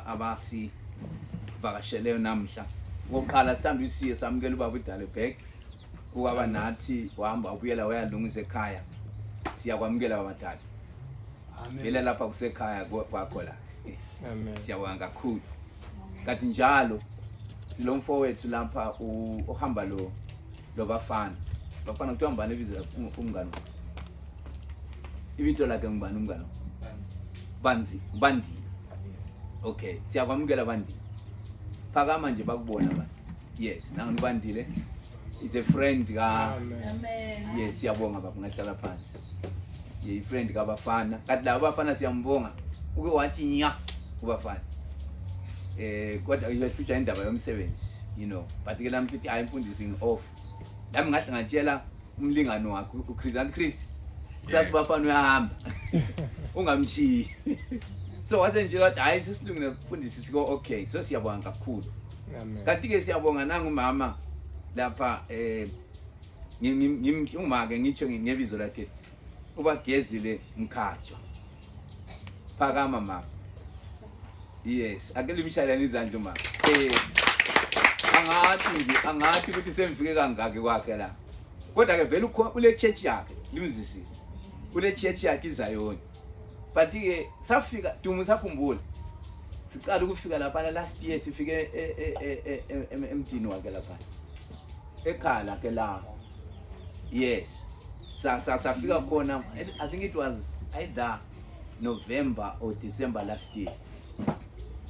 abasi vakasheleyo namhla ngokuqala sithanda usiye samukela ubaba uDalebek ukwaba nathi wahamba ubuyela wayalungisa ekhaya siyakwamukela babathathu vele lapha kusekhaya kwakho la Amen. siyabonga kakhulu kathi njalo silomfowethu lapha uhamba lo bafana kuthiwa ngibani ebiza umngane ibito lakhe ngibani umngane Bandi okay siyakwamukela Bandi phakama nje bakubona ba yes nangu Bandile is a friend ka Amen. yes siyabonga baba ngahlala phansi ye friend kabafana kathi la abafana siyambonga uke wathi nya kubafana kodwa uyahlutsha indaba yomsebenzi you know but ke lamfithi ayimfundisi off nami ngahle ngatshela umlingano wakhe uChris kusasa bafana uyahamba ungamchiyi so wasenjela ukuthi hayi sisilungile mfundisi siko okay so siyabonga kakhulu Amen. kanti ke siyabonga nangu mama lapha ngimake ngitsho ngebizo lakhe ubagezile Mkhatshwa phakama mama yes akele imshayelana izandla mama angathi ukuthi semfike kangaki kwakhe la kodwa ke vele ule church yakhe limzwisise ule church yakhe iZion but ke safika dumu sakhumbula siqala ukufika lapha last year sifike emdini wakhe lapha ekhala ke la yes safika khona I think it was either November or December last year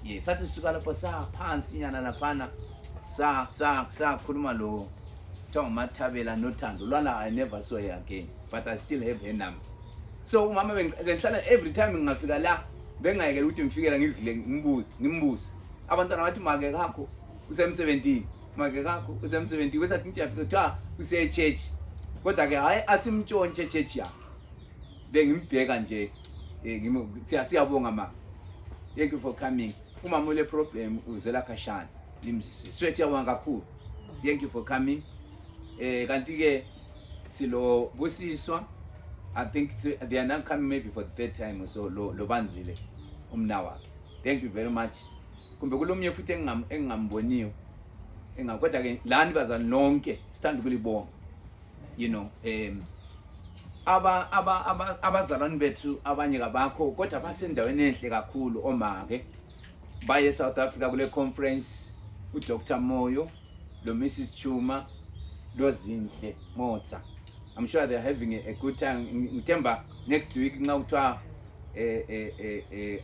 yes sathi sisuka lapho saphansi nyana laphana sakhuluma lo Tom Mathabela noThando lwana I never saw her again but I still have her number so umama bengihlala every time ngingafika la bengayekela ukuthi ngifikela ngidlule ngimbuze abantwana bathi make kakho usem17 make kakho usem17 wesathi ngithi yafika kuthiwa use church kodwa ke hayi asimntshontshe church yakhe bengimbheka nje siyabonga ma thank you for coming umama ule problem uzela khashana limzisi swethi yabonga kakhulu thank you for coming kanti ke silo busiswa I think they are now coming maybe for the third time or so lo Banzile umnawa thank you very much kumbe kulomnye futhi engingamboniyo engakodwa ke lani bazali nonke sithanda ukulibonga you know abazalwane bethu abanye kabakho kodwa basendaweni enhle kakhulu omake baye South Africa kule conference uDr Moyo lo Mrs Chuma lo Zinhle Motsa I'm sure they're having a good time ngithemba next week nxa kuthiwa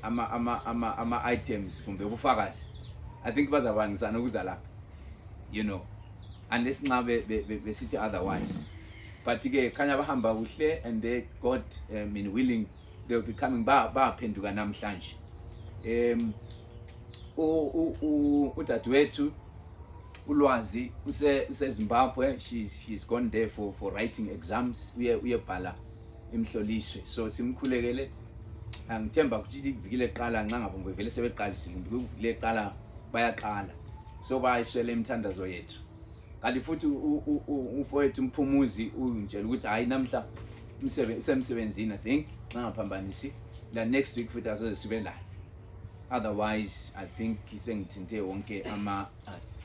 ama items kumbe ubufakazi I think bazabangisana ukuza lapha you know unless nxa besithi otherwise but ke khanya bahamba kuhle and they God willing they will be coming baphenduka namhlanje udadewethu uLwazi useZimbabwe she's gone there for writing exams uyebhala imhloliswe so simkhulekele angithemba ukuthi iviki eqala nxa ngabonge vele sebeqalisile iviki eqala bayaqala so bayiswele imthandazo yethu kanti futhi ufowethu Mphumuzi unjela ukuthi hayi namhla semsebenzini I think ngaphambanisi la next week futhi asoze sibe la otherwise I think isengithinte wonke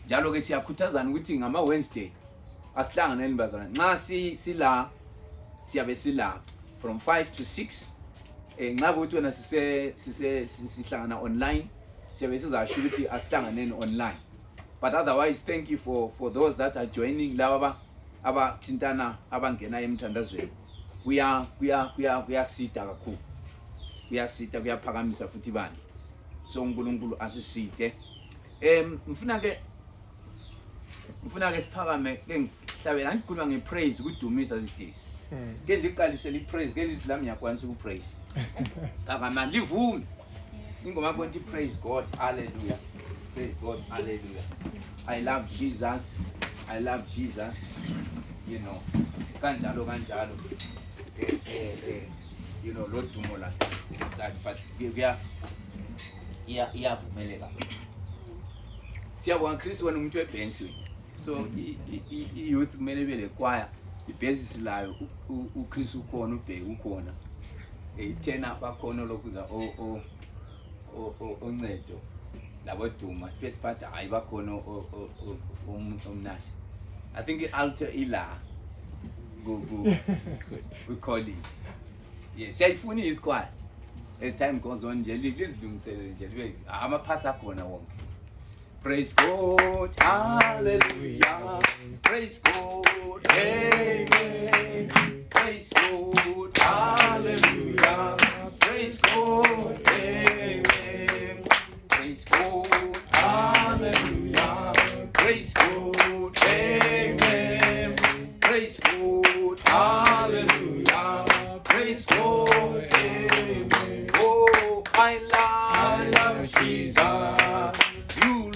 njalo ke siyakhuthazana ukuthi ngama Wednesday asihlanganele bazana nxa sila siyabe sila from 5 to 6 nxa ukuthi wena sihlangana online siyabe sizasho ukuthi asihlanganeni online but otherwise thank you for those that are joining laba abathintana abangena emthandazweni kuyasita kakhulu kuyasita kuyaphakamisa futhi bani so uNkulunkulu asisite mfuna ke siphakame ke ngihlabela ngikhuluma ngepraise ukudumisa these days ke nje iqalisela ipraise ke lizwi lami ngiyakwanisa ukupraise akama livume ingoma konke praise God hallelujah praise God hallelujah I love Jesus you know kanjalo you know lo dumo la sad but iyavumeleka siyabonga Chris wena umuntu webhensi so youth kumele bele choir ibhezisi layo uChris ukhona ubheki ukhona 10 bakhona lokuza uncedo labo Duma first part hayi bakhona omnashi. I think i-altar ila we call it. Yes, siyayifuna izikwala as time goes on nje lizilungisele nje libe ama-parts akhona wonke. Praise God, hallelujah. Praise God, amen. Praise God, hallelujah. Praise God, amen. Praise God, hallelujah. Praise God, amen. Praise God, hallelujah. Praise God, amen. Oh, I love Jesus. You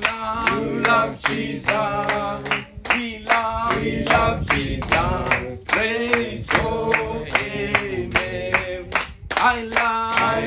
love Jesus. We love Jesus. Praise God, amen. I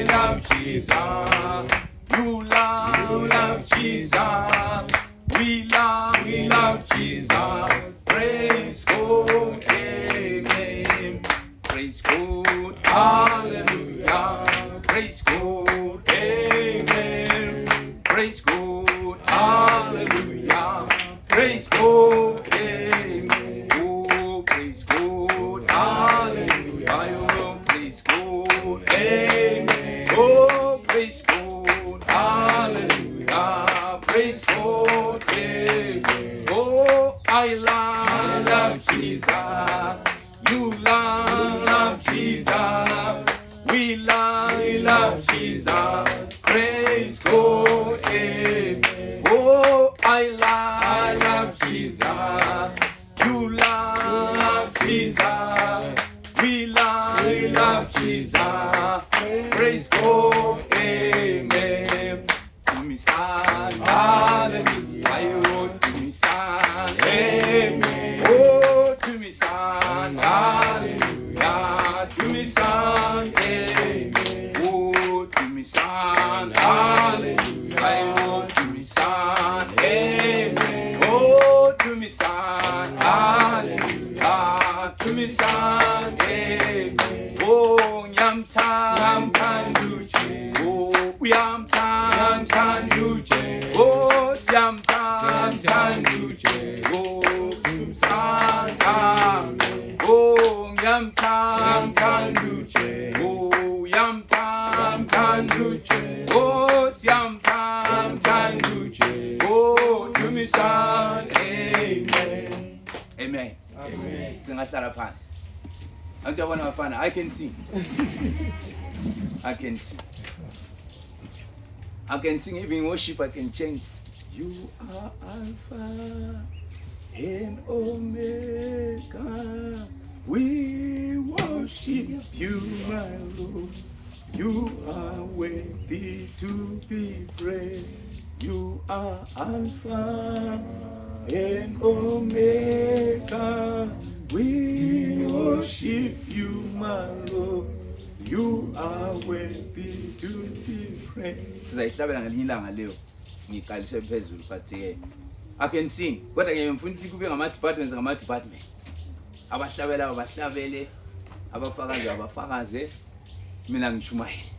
love Jesus. You love Jesus. We love Jesus. Praise God, amen. Praise God, hallelujah. Praise God, amen. Praise God, hallelujah. Praise God, amen. Oh, praise God, hallelujah. Oh, praise God, amen. Oh, praise God, hallelujah. Praise God, amen. Oh, I love Jesus. You love Jesus. We love Jesus. Praise God, amen. Oh, I love Jesus. You love Jesus. We love Jesus. Praise God, amen. To me, son, hallelujah. Oh, to me, son, amen. Oh, to me, son, hallelujah. To me, son, amen. Oh, to me, son, hallelujah. Oh, to me, son, amen. Oh, to me, son, hallelujah. To me, son, amen. Oh, nyamtanduche. Oh, uyamtanduche. Oh, siyamtanduche. Oh, son, amen. Oh, nyamtanduche. Oh, yamtanduche. Oh, siyamtanduche. Oh, to me, son, amen. Amen. Amen. Singahlala phansi. Akuyabona bafana, I can sing. I can sing. I can sing even in worship. I can change. You are Alpha and Omega. We worship you, my Lord. You are worthy to be praised. You are Alpha and Omega. We worship you, my Lord. You are worthy to be praised. Sizayihlabela ngelinye ilanga leo. Ngiqalise phezulu but I can sing. Kodwa ke ngifuna ukuthi kube ngama-departments. Abahlabelayo bahlabele, abafakazi abafakaze, mina ngishumayele.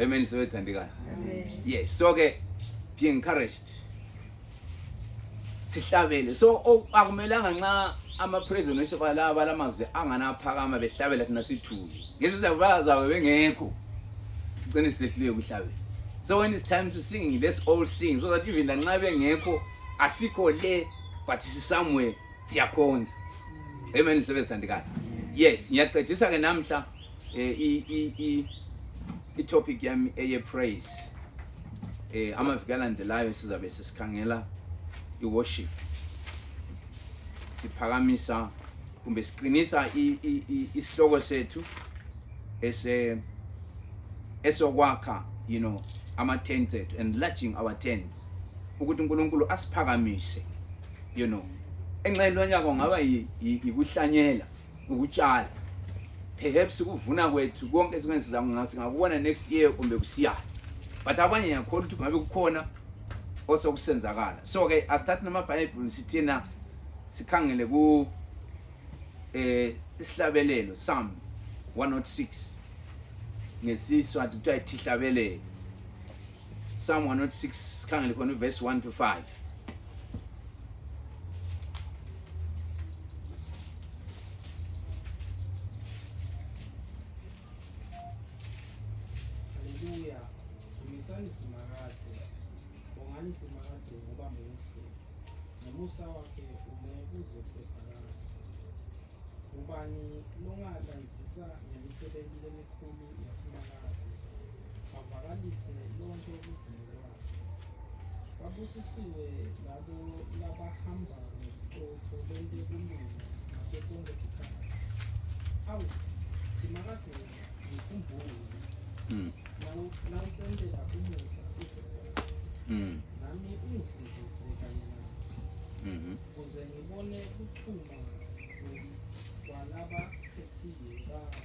Amen sebethandekayo. Amen. Yes, so ke be encouraged. Sihlabele. So akumelanga nxa ama-praise and worship laba lamazwi anganaphakama behlabela thina sithuke. Ngesizaba zabe bengekho. Sigcine sifike kuhlabela. So when it's time to sing, let's all sing so that even lanxa bengekho asikho le but somewhere siyakhonza. Amen sebethandekayo. Yes, ngiyaqedisa ke namhla i-topic yami eye-praise. Amaviki alandelayo sizabe sesikhangela i-worship. Siphakamisa kumbe siqinisa isihloko sethu esokwakha, you know, ama-tents ethu, enlarging our tents. Ukuthi uNkulunkulu asiphakamise, you know. Enxeni lonyaka ngaba yikuhlanyela, ukutshala. Perhaps ukuvuna kwethu konke esikwenza singakubona next year kumbe kusiya. But abanye yakholwa ukuthi ngabe kukhona osokusenzakala. So ke astart namaBhayibheli sithina sikhangele ku isihlabelelo Psalm 106 ngesiswati kuthiwa ithihlabelelo. Psalm 106 khangele khona verse 1 to 5. Haleluya. Dumisani simakathe. Bongani simakathe ngoba muhle. Nomusa wakhe umebuze phakathi. Ubani longalandzisa ngemisebenzi emikhulu yasimakathe. Bavakalise lonke ukuvumelana. Babusisiwe labo labahamba ngobuqotho bente kulunga ngaso sonke isikhathi. Awu, simakathe ngikhumbule. Nawusendela umusa sithe sakho. Nami ungisindise kanye nazo. Ukuze ngibone ukuthuma kwalaba khethiye bakho.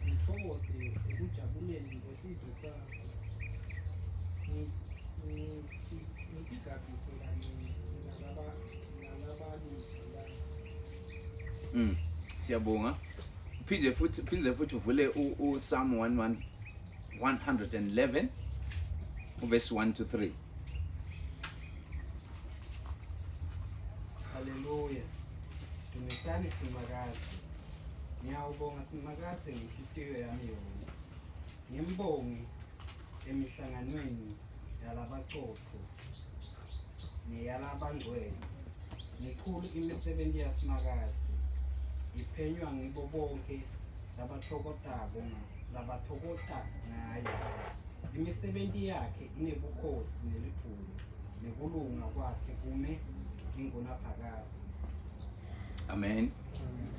Ngithokoze ekujabuleni ngesizwe sakho. Ngigabise kanye nalabani. Siyabonga. Phinde futhi uvule uPsalm 111 verse 1 to 3. Haleluya. Dumisani simakathe. Ngiyawubonga simakathe ngenhliziyo yami yonke. Ngimbonge emihlanganweni yalabaqotho neyalabangcwele. Mikhulu imisebenzi yasimakathe. Iphenywa ngibo bonke labathokota ngayo. Imisebenzi yakhe inebukhosi nelikhulu, nekulunga kwakhe kume ingunaphakade. Amen.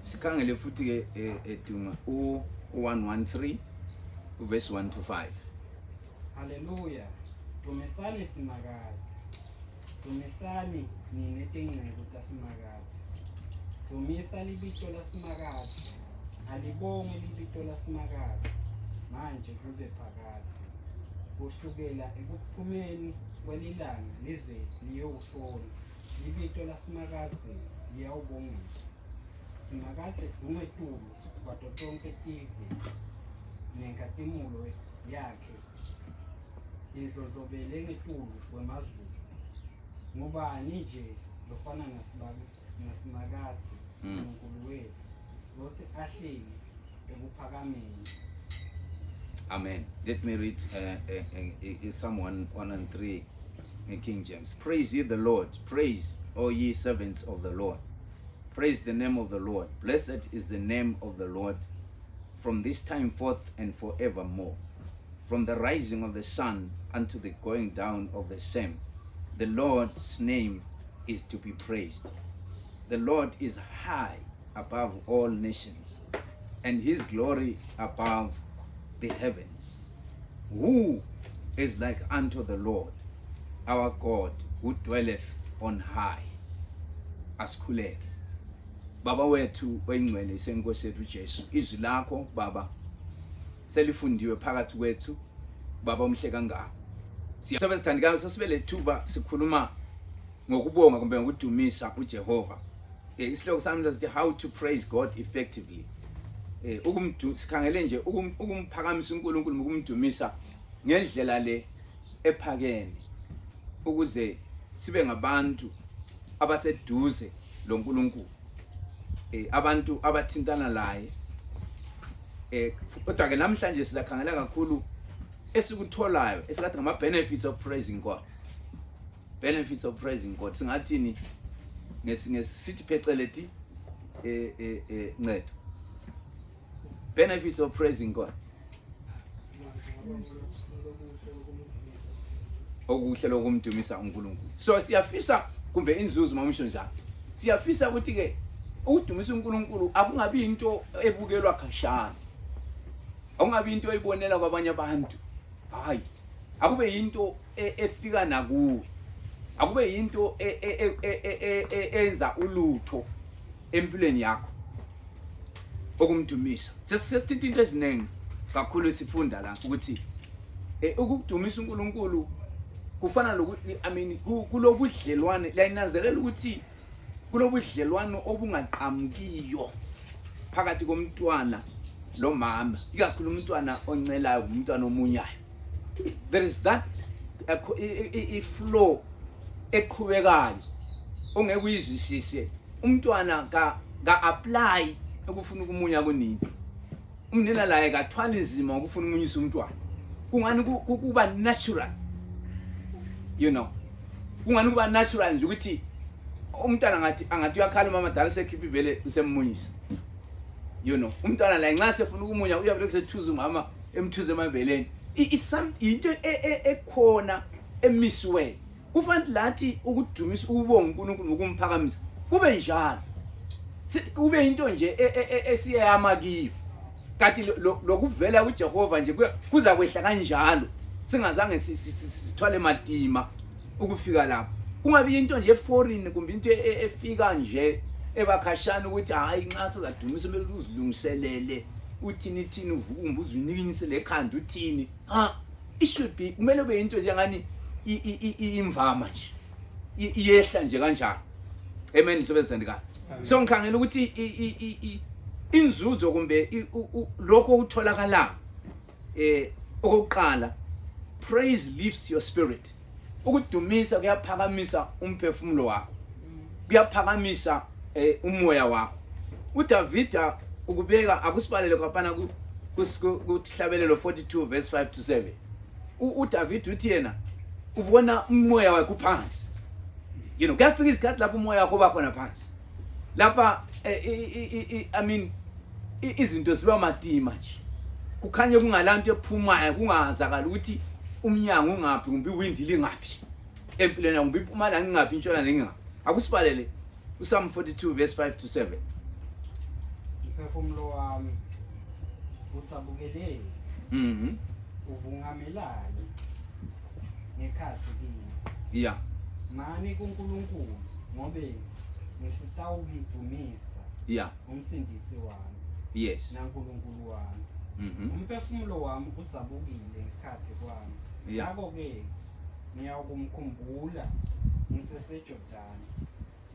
Sikhangele futhi ke edunga u113 verse 1 to 5. Haleluya. Dumisani simakathe. Dumisani nine tingcebo tasimakathe. Dumisa libito lasimakathe. Alibonge libito lasimakathe. Manje kube phakathi. Kusukela ekuphumeni kwelilanga lize liyoshona. Libito lasimakathe liyawubongela. Simakathe umetulu kwato tonke tive nenkatimulo yakhe indlondlobele ngetulu kwemazulu. Ngubani nje lofana ngasimakathe uNkulunkulu wethu lothi ahleli ekuphakameni. Amen. Let me read Psalm 103 in King James. Praise ye the Lord. Praise, all ye servants of the Lord. Praise the name of the Lord. Blessed is the name of the Lord from this time forth and forevermore. From the rising of the sun unto the going down of the same, the Lord's name is to be praised. The Lord is high above all nations, and his glory above the heavens. Who is like unto the Lord, our God, who dwelleth on high? Asikhuleke. Baba wethu oyingcwele senkosi yethu Jesu, izwi lakho Baba selifundiwe phakathi kwethu Baba omhle kangaka. Siyasebenza sithandikayo sesibe lethuba sikhuluma ngokubonga kumbe ngokudumisa uJehova. Isihloko sami sithi how to praise God effectively. Sikhangele nje ukumphakamisa uNkulunkulu ngokumdumisa ngendlela le ephakeme ukuze sibe ngabantu abaseduze loNkulunkulu. Abantu abathintana laye. Kodwa ke namhlanje sizakhangela kakhulu esikutholayo esikathi ngama benefits of praising God. Benefits of praising God. Singathini ngesithi pheceleti ncedo. Benefits of praising God. Okuhle lokumdumisa uNkulunkulu. So siyafisa kumbe inzuzo mamusho njalo. Siyafisa ukuthi ke ukudumisa uNkulunkulu akungabi into ebukelwa khashana. Akungabi into oyibonela kwabanye abantu. Hayi. Akube into efika nakuwe. Akube into enza ulutho empilweni yakho. Okumdumisa. Sesithinta into eziningi kakhulu sifunda la ukuthi ukudumisa uNkulunkulu kufana lokuthi kulobudlelwane layinazelela ukuthi kulobudlelwane obungaqhamukiyo phakathi komntwana lo mama ikakhulu umntwana oncelayo umntwana omunyayo. There is that flow eqhubekayo ongeke uyizwisise. Umntwana ka apply ukufuna ukumunya kunini. Umnina laye kathwala inzima ukufuna umunyisa umntwana. Kungani kuba natural. You know. Kungani kuba natural nje ukuthi umntwana angathi uyakhala mama dala sekhipha ivele usemmunyisa. You know, umntwana la nxa sefuna ukumunya uyabe kusethuza umama emthuze emabeleni. Into ekhona emisiwe. Kufanele lathi ukudumisa ukubonga uNkulunkulu nokumphakamisa. Kube njalo. Kube into nje esiyama kiyo. Kanti lokuvela kuJehova nje kuza kwehla kanjalo. Singazange sithwale madima ukufika lapho. Kungabi into nje foreign kumbe into efika nje ebakhashana ukuthi hayi nxa sizadumisa kumele uzilungiselele uthini uvumbuza unikinyise lekhanda uthini. It should be kumele kube into nje ngani imvama nje iyehla nje kanjalo. Amen sobezithandika. So ngikhangela ukuthi inzuzo kumbe lokho ukutholakala okokuqala, praise lifts your spirit. Ukudumisa kuyaphakamisa umphefumulo wakho. Kuyaphakamisa umoya wakho. uDavida ukubeka akusibalele kwaphana kuHlabelelo 42 verse 5 to 7. uDavida uthi yena ubona umoya wakhe uphansi. You know, kuyafika isikhathi lapho umoya wakho uba khona phansi. Lapha I mean izinto ziba madima nje. Kukhanye kungalanto ephumayo kungazakala ukuthi umnyango ungaphi kumbe iwindi lingaphi. Empilweni kumbe iphumala ngingaphi intshona ngingaphi. Akusibalele uPsalm 42 verse 5 to 7. Umphefumulo wami utabukele uvungamelane ngekhathi kini. Yeah. Mani kuNkulunkulu ngobe ngisitawumdumisa. Yeah. Umsindisi wami. Yes. naNkulunkulu wami. Umphefumulo wami udzabukile ngekhathi kwami. Yeah. Ngakho-ke ngiyakumkhumbula ngiseseJordani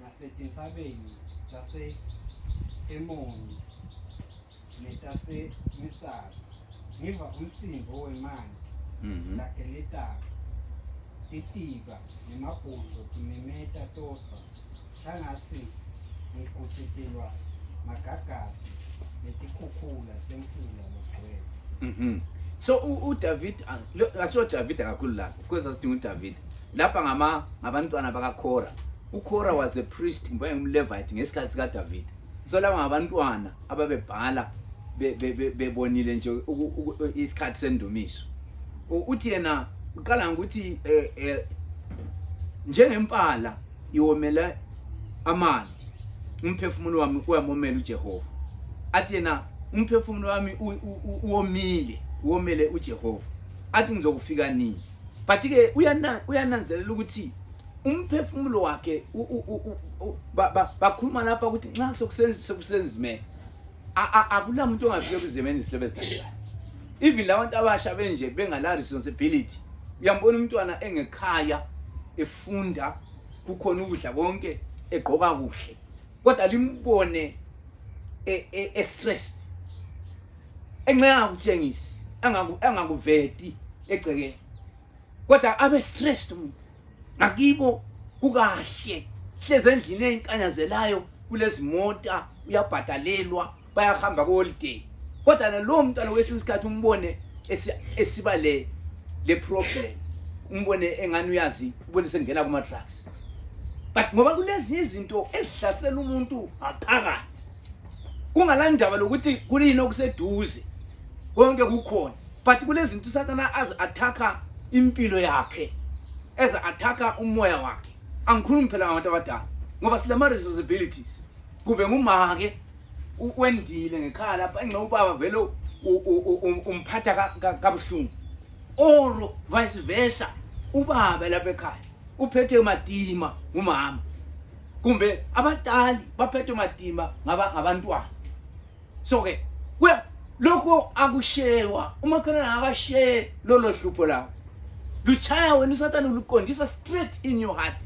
nasetinsabeni tase-Hemoni netase-Misari. Ngiva umsindo wemanti lageletayo, itika nemabhodlo timemeta tosa shangathi ngikutshitilwa magagazi netikhukhula temfula logcwele. So uDavid asiyo David kakhulu la. Of course asidinga uDavid. Lapha ngabantwana bakaKhora. uKhora was a priest mbe ngumlevite ngesikhathi sika David. So laba ngabantwana ababebhala bebonile nje isikhathi sendumiso. Uthi yena uqala ngokuthi njengempala iwomela amanti, umphefumulo wami uyamomela uJehova. Athi yena umphefumulo wami uwomele uJehova. Athi ngizokufika nini. But ke uyananzelela ukuthi umphefumulo wakhe bakhuluma lapha ukuthi nxa sokusenzime akula muntu ongafike kuzimeni silebezithandekayo. Even labantu abasha benje bengala responsibility. Uyambona umntwana engekhaya efunda kukhona ukudla konke egqoka kuhle. Kodwa limbone stressed. Engeke ukutshengisi, angakuveti egceke. Kodwa abe stressed umuntu. Ngakibo kukahle. Hleze endlini ezinkanyazelayo kulezi mota uyabhadalelwa bayahamba ku holiday. Kodwa lo mntwana wesinsikhathi umbone esiba le problem. Umbone engani uyazi ubone sengena kuma drugs. But ngoba kulezi izinto ezihlasela umuntu ngaphakathi. Kungalandaba lokuthi kulini okuseduze. Konke kukhona. But kulezi zinto uSathana attacka impilo yakhe. Attacka umoya wakhe. Angikhulumi phela ngabantu abadala. Ngoba silama responsibilities. Kube ngumake wendile ngekhaya lapha enginoubaba vele umphatha kabuhlungu. Or vice versa. Ubaba lapha ekhaya uphethe madima umama. Kumbe abadali baphethe madima ngabantwana. So ke lokho akushewa umakhelwane akashare lolo hlupho lawo. Luchaya wena uSathana uluqondisa straight in your heart.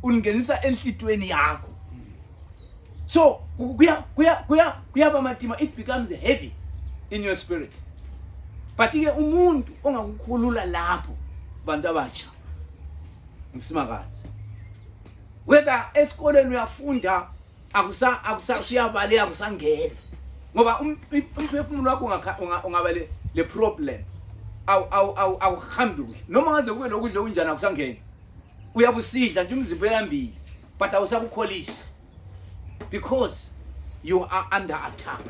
Ungenisa enhlitweni yakho. So kuyaba madima, it becomes heavy in your spirit. But ke umuntu ongakukhulula lapho bantu abatsha msimakazi. Whether esikoleni uyafunda usuyabale akusangena ngoba umphefumulo wakho ungabale le problem awuhambi kuhle noma ngaze kube lokudla okunjani akusangena uyabusidla nje umzimba uyambili but awusakukholisi because you are under attack.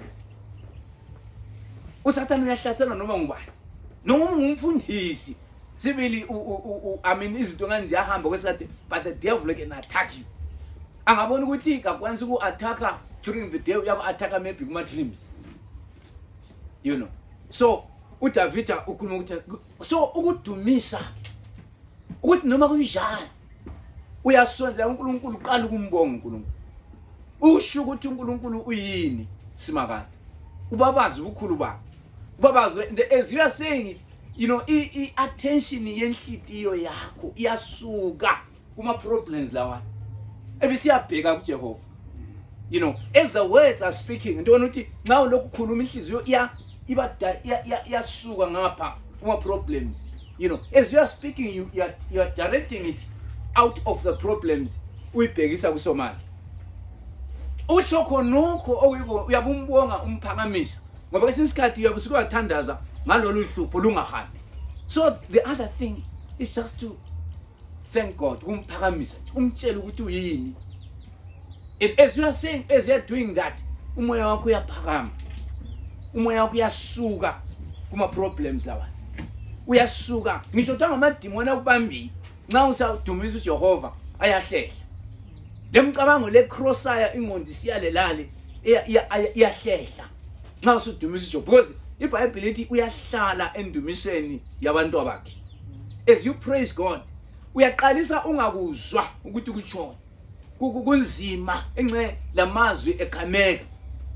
Usathana uyahlasela noma ngubani noma ungumfundisi sibili I mean izinto ngani ziyahamba kwesikhathi but the devil can attack you. Angabona ukuthi akwanisi uku-attacka during the day uyaku-attacka maybe kuma-dreams, you know. So uDavida ukhuluma ukuthi so ukudumisa ukuthi noma kunjani uyasondela uNkulunkulu uqala ukumbonga uNkulunkulu usho ukuthi uNkulunkulu uyini simakade ubabazi ubukhulu bakhe ubabazi as you are saying, you know, attention yenhlitiyo yakho iyasuka kuma problems lawa ebisiyabheka kuJehova. You know, as the words are speaking, ndibona ukuthi nxa ulokukhuluma inhliziyo iyasuka ngapha kuma problems. You know, as you are speaking, you are directing it out of the problems uyibhekisa kusomali. Usho khonokho okuyiko uyabumbonga umphakamisa ngoba kwesinye isikhathi uyabusuka wathandaza ngalolu hlupho lungahambi. So the other thing is just to thank God, umphakamisa, umtshela ukuthi uyini. As you are saying, as you are doing that, umoya wakho uyaphakama. Umoya wakho uyasuka kuma problems lawa. Uyasuka. Ngisho ukuthi ngamadimoni akubambi, nxa usadumisa uJehova ayahlehla. Lemcabango le crossaya ingqondo siyalelale iyahlehla. Nxa usudumisa uJehova because iBhayibheli lithi uyahlala endumiseni yabantu bakhe. As you praise God, uyaqalisa ungakuzwa ukuthi kuthona. Kunzima enxe lamazwi ekhameka.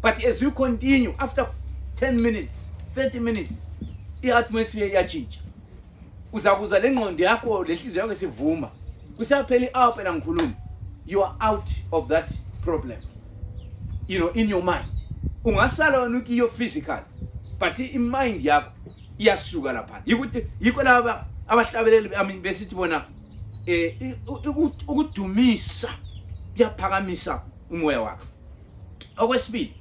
But as you continue, after 10 minutes, 30 minutes, i-atmosphere iyachinja. Uzakuza lengqondo yakho lehliziyo yakho sivuma. Kusapheli up and ngikhuluma. You are out of that problem. You know, in your mind. Ungasala wena ukiyo physical, but in mind yakho iyasuka lapha. Yiko laba abahlabeleli besithi bona ukudumisa kuyaphakamisa umoya wakho. Okwesibili,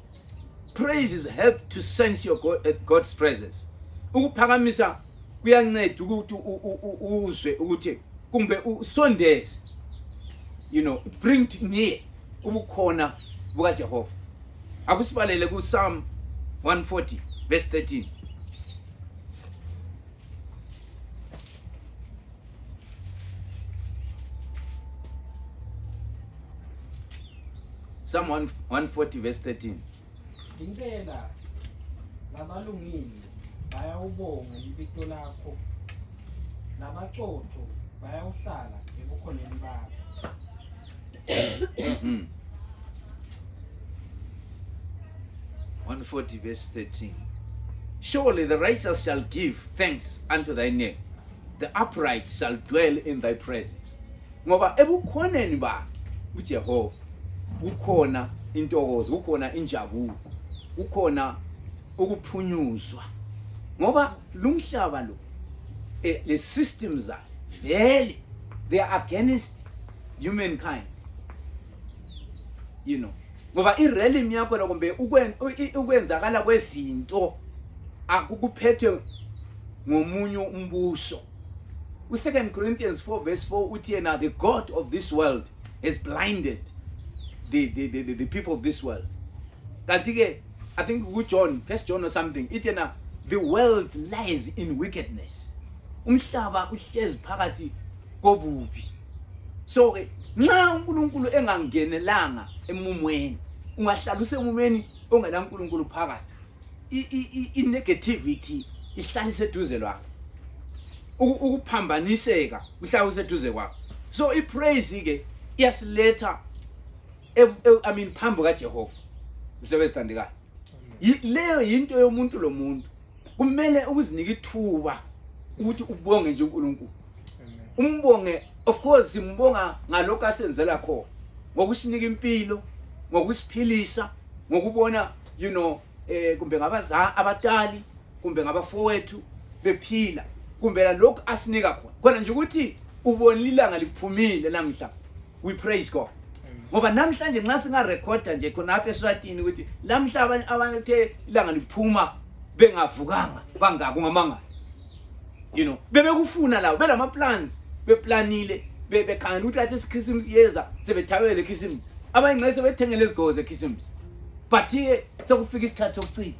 praises help to sense your God's presence. Ukuphakamisa kuyanceda ukuthi uzwe ukuthi kumbe usondeze, you know, bring near ubukhona buka Jehova. Akusibalele ku Psalm 140 verse 13. Psalm 140 verse 13. Impela labalungile bayawubonga ibito lakho, nabaqotho bayawuhlala ebukhoneni bakho. 140 verse 13. Surely the righteous shall give thanks unto thy name. The upright shall dwell in thy presence. Ngoba ebukhoneni bakhe uJehova ukhona intokozo, ukhona injabulo, ukhona ukuphunyuzwa. Ngoba lumhlaba lo the systems are vele they are against humankind. You know, ngoba irealm yakho kumbe ukwenzakala kwezinto akukuphethwe ngomunye umbuso. U2 Corinthians 4 verse 4 uthi yena the God of this world has blinded the people of this world. Kanti ke I think John, 1 John or something, ithi yena the world lies in wickedness. Umhlaba uhlezi phakathi kobubi. So nxa uNkulunkulu engangenelanga emumweni, ungahlala usemumweni ongela uNkulunkulu phakathi. I-negativity ihlala iseduze lwakho. Ukuphambaniseka uhlala useduze kwakho. So ipraise ke iyasiletha I mean phambi kaJehova. Isebenza thandekayo. Leyo into yomuntu lomuntu. Kumele ukuzinika ithuba ukuthi ubonge nje uNkulunkulu. Umbonge, of course simbonga ngalokho asenzela khona. Ngokusinika impilo, ngokusiphilisa, ngokubona, you know, kumbe ngabaza abatali, kumbe ngabafowethu bephila, kumbe lokho asinika khona. Khona nje ukuthi ubonile ilanga liphumile namhla. We praise God. Ngoba namhlanje nxa singarecorda nje khona apha eSwatini ukuthi lamhla abanye uthe ilanga liphuma bengavukanga bangaka ngamanga. You know, bebekufuna lawo belama plans beplanile bekhangela ukuthi athi iChristmas yeza sebethawele iChristmas. Abanye nxa sebethengele izigogo zeChristmas. But here sekufika isikhathi sokucina.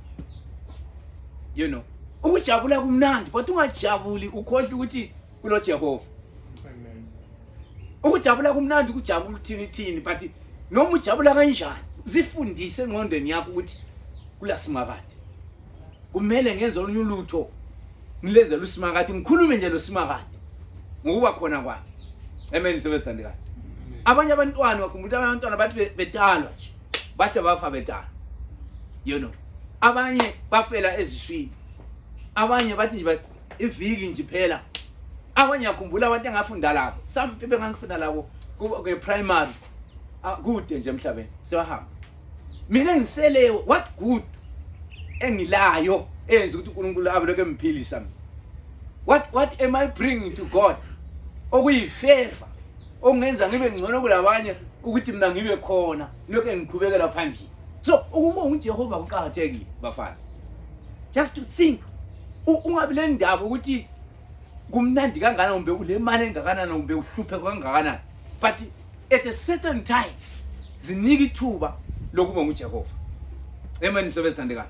You know, ukujabula kumnandi but ungajabuli ukhohle ukuthi kulo Jehova. Amen. Ukujabula kumnandi ukujabula uthini but noma ujabula kanjani zifundise engqondweni yakho ukuthi kulasimakade. Kumele ngenze olunye ulutho ngilezela usimakade ngikhulume nje lo simakade. Ngokuba khona kwakhe. Amen sebesithandekayo. Abanye abantwana bakhumbula abantwana bathi betalwa nje. Bahle bafa betalwa. You know. Abanye bafela eziswini. Abanye bathi nje iviki nje phela. Abanye akhumbula abantu engafunda lapho. Some people engangifunda lapho ku primary. Kude nje emhlabeni. Sebahamba. Mina ngisele what good engilayo enza ukuthi uNkulunkulu abeleke emphilisa mina. What am I bringing to God? Okuyifavor. Ongenza ngibe ngcono kulabanye ukuthi mina ngibe khona lokho ngiqhubekela phambili. So ukubonga uJehova kuqhakathekile bafana. Just to think ungabile ndaba ukuthi kumnandi kangana umbe kule mali engakanani umbe uhluphe kangakanani. But at a certain time zinika ithuba lokubonga uJehova. Amen sebesithandekayo.